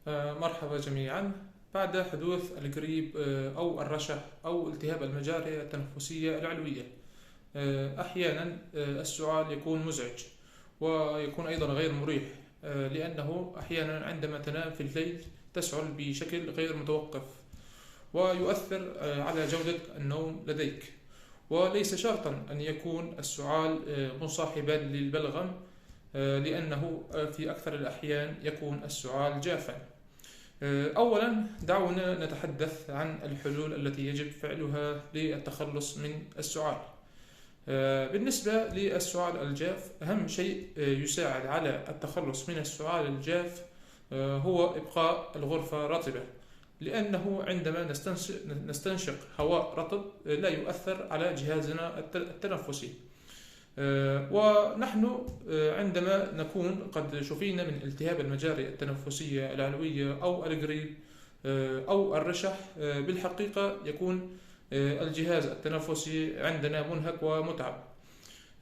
مرحبا جميعا. بعد حدوث الجريب أو الرشح أو التهاب المجاري التنفسية العلوية، أحيانا السعال يكون مزعج ويكون أيضا غير مريح، لأنه أحيانا عندما تنام في الليل تسعل بشكل غير متوقف ويؤثر على جودة النوم لديك. وليس شرطا أن يكون السعال مصاحبا للبلغم، لأنه في أكثر الأحيان يكون السعال جافا. أولا دعونا نتحدث عن الحلول التي يجب فعلها للتخلص من السعال. بالنسبة للسعال الجاف، أهم شيء يساعد على التخلص من السعال الجاف هو إبقاء الغرفة رطبة، لأنه عندما نستنشق هواء رطب لا يؤثر على جهازنا التنفسي. ونحن عندما نكون قد شفينا من التهاب المجاري التنفسية العلوية أو الجريب أو الرشح، بالحقيقة يكون الجهاز التنفسي عندنا منهك ومتعب.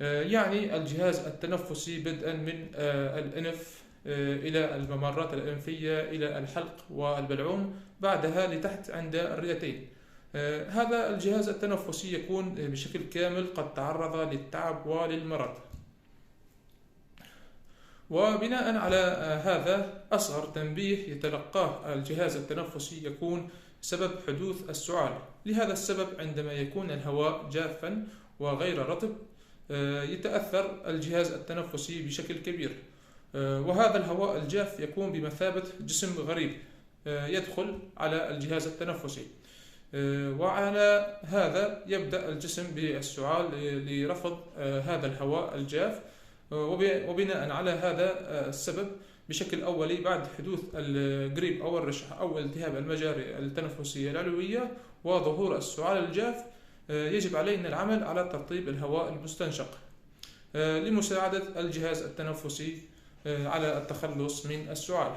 يعني الجهاز التنفسي بدءا من الأنف إلى الممرات الأنفية إلى الحلق والبلعوم، بعدها لتحت عند الرئتين. هذا الجهاز التنفسي يكون بشكل كامل قد تعرض للتعب وللمرض. وبناء على هذا، أصغر تنبيه يتلقاه الجهاز التنفسي يكون سبب حدوث السعال. لهذا السبب عندما يكون الهواء جافا وغير رطب يتأثر الجهاز التنفسي بشكل كبير، وهذا الهواء الجاف يكون بمثابة جسم غريب يدخل على الجهاز التنفسي، وعلى هذا يبدأ الجسم بالسعال لرفض هذا الهواء الجاف. وبناء على هذا السبب بشكل أولي، بعد حدوث الجريب أو الرشح أو التهاب المجاري التنفسية العلوية وظهور السعال الجاف، يجب علينا العمل على ترطيب الهواء المستنشق لمساعدة الجهاز التنفسي على التخلص من السعال.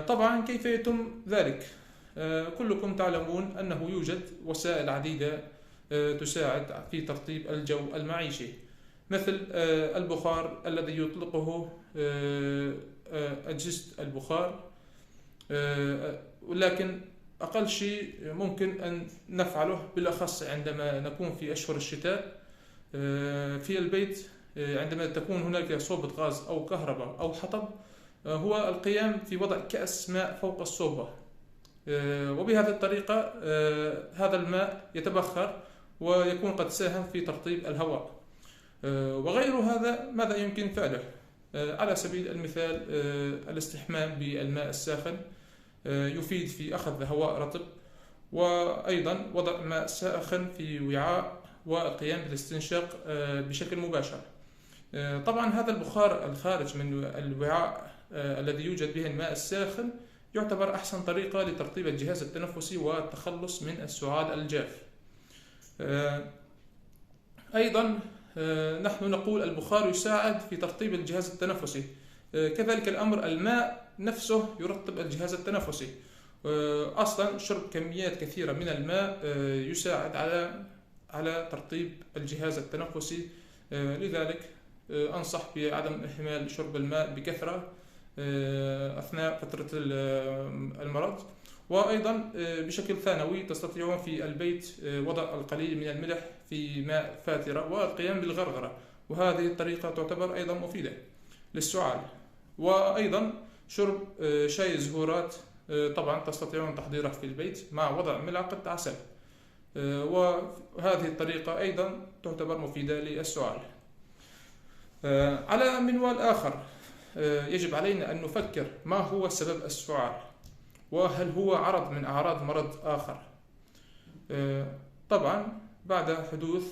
طبعا كيف يتم ذلك؟ كلكم تعلمون أنه يوجد وسائل عديدة تساعد في ترطيب الجو المعيشي، مثل البخار الذي يطلقه أجهزة البخار، ولكن أقل شيء ممكن أن نفعله بالأخص عندما نكون في أشهر الشتاء في البيت، عندما تكون هناك صوبة غاز أو كهرباء أو حطب، هو القيام في وضع كأس ماء فوق الصوبة، وبهذه الطريقة هذا الماء يتبخر ويكون قد ساهم في ترطيب الهواء. وغير هذا ماذا يمكن فعله؟ على سبيل المثال الاستحمام بالماء الساخن يفيد في أخذ هواء رطب، وأيضا وضع ماء ساخن في وعاء والقيام بالاستنشاق بشكل مباشر. طبعا هذا البخار الخارج من الوعاء الذي يوجد به الماء الساخن يعتبر أحسن طريقة لترطيب الجهاز التنفسي والتخلص من السعال الجاف. أيضا نحن نقول البخار يساعد في ترطيب الجهاز التنفسي، كذلك الأمر الماء نفسه يرطب الجهاز التنفسي. أصلا شرب كميات كثيرة من الماء يساعد على ترطيب الجهاز التنفسي، لذلك أنصح بعدم إهمال شرب الماء بكثرة أثناء فترة المرض. وأيضا بشكل ثانوي تستطيعون في البيت وضع القليل من الملح في ماء فاترة والقيام بالغرغرة، وهذه الطريقة تعتبر أيضا مفيدة للسعال. وأيضا شرب شاي الزهورات، طبعا تستطيعون تحضيره في البيت مع وضع ملعقة عسل، وهذه الطريقة أيضا تعتبر مفيدة للسعال. على منوال آخر، يجب علينا أن نفكر ما هو سبب السعال، وهل هو عرض من أعراض مرض آخر. طبعا بعد حدوث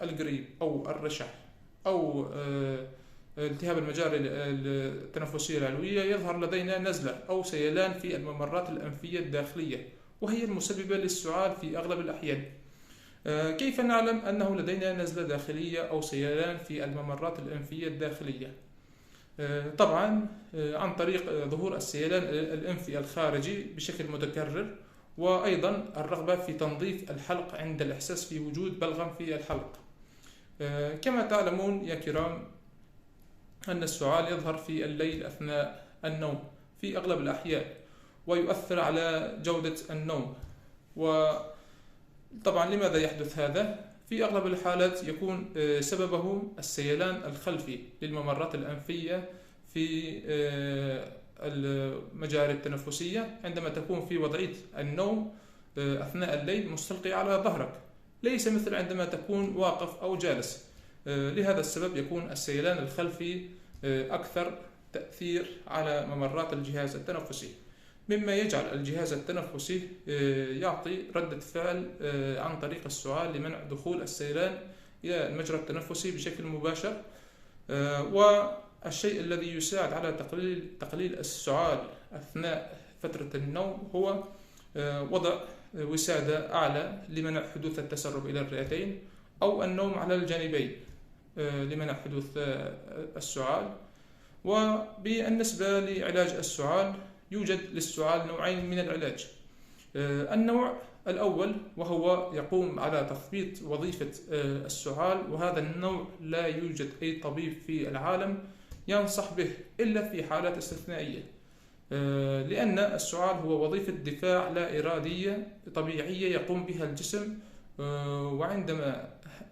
الجريب أو الرشح أو التهاب المجاري التنفسية العلوية، يظهر لدينا نزلة أو سيلان في الممرات الأنفية الداخلية، وهي المسببة للسعال في أغلب الأحيان. كيف نعلم أنه لدينا نزلة داخلية أو سيلان في الممرات الأنفية الداخلية؟ طبعا عن طريق ظهور السيلان الأنفي الخارجي بشكل متكرر، وأيضا الرغبة في تنظيف الحلق عند الإحساس في وجود بلغم في الحلق. كما تعلمون يا كرام أن السعال يظهر في الليل أثناء النوم، في أغلب الأحيان، ويؤثر على جودة النوم. وطبعا لماذا يحدث هذا؟ في أغلب الحالات يكون سببه السيلان الخلفي للممرات الأنفية في المجاري التنفسية عندما تكون في وضعية النوم أثناء الليل مستلقي على ظهرك، ليس مثل عندما تكون واقف أو جالس. لهذا السبب يكون السيلان الخلفي أكثر تأثير على ممرات الجهاز التنفسي، مما يجعل الجهاز التنفسي يعطي ردة فعل عن طريق السعال لمنع دخول السيلان إلى المجرى التنفسي بشكل مباشر. والشيء الذي يساعد على تقليل السعال أثناء فترة النوم هو وضع وسادة أعلى لمنع حدوث التسرب إلى الرئتين، أو النوم على الجانبين لمنع حدوث السعال. وبالنسبة لعلاج السعال، يوجد للسعال نوعين من العلاج. النوع الأول وهو يقوم على تثبيط وظيفة السعال، وهذا النوع لا يوجد أي طبيب في العالم ينصح به إلا في حالات استثنائية، لأن السعال هو وظيفة دفاع لا إرادية طبيعية يقوم بها الجسم، وعندما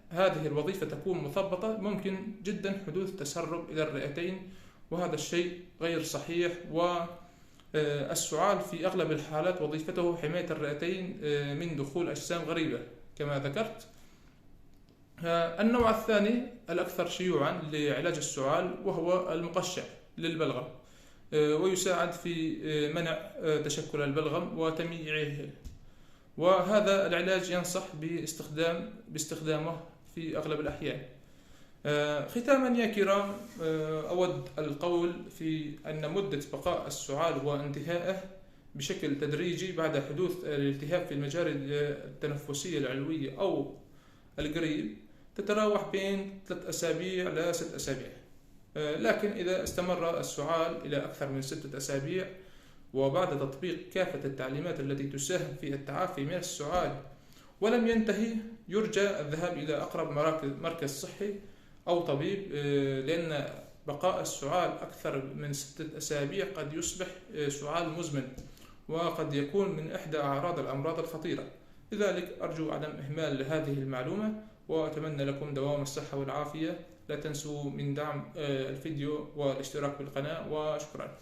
هذه الوظيفة تكون مثبطة ممكن جدا حدوث تسرب إلى الرئتين، وهذا الشيء غير صحيح. والسعال في أغلب الحالات وظيفته حماية الرئتين من دخول أجسام غريبة كما ذكرت. النوع الثاني الأكثر شيوعا لعلاج السعال وهو المقشع للبلغم، ويساعد في منع تشكل البلغم وتمييعه، وهذا العلاج ينصح باستخدامه في أغلب الأحيان. ختاما يا كرام، أود القول في أن مدة بقاء السعال وانتهائه بشكل تدريجي بعد حدوث الالتهاب في المجاري التنفسية العلوية أو القريب تتراوح بين 3 أسابيع ل 6 أسابيع، لكن إذا استمر السعال إلى أكثر من 6 أسابيع وبعد تطبيق كافة التعليمات التي تساهم في التعافي من السعال ولم ينتهي، يرجى الذهاب إلى أقرب مركز صحي أو طبيب، لأن بقاء السعال أكثر من 6 أسابيع قد يصبح سعال مزمن، وقد يكون من إحدى أعراض الأمراض الخطيرة. لذلك أرجو عدم إهمال هذه المعلومة، وأتمنى لكم دوام الصحة والعافية. لا تنسوا من دعم الفيديو والاشتراك بالقناة، وشكرا.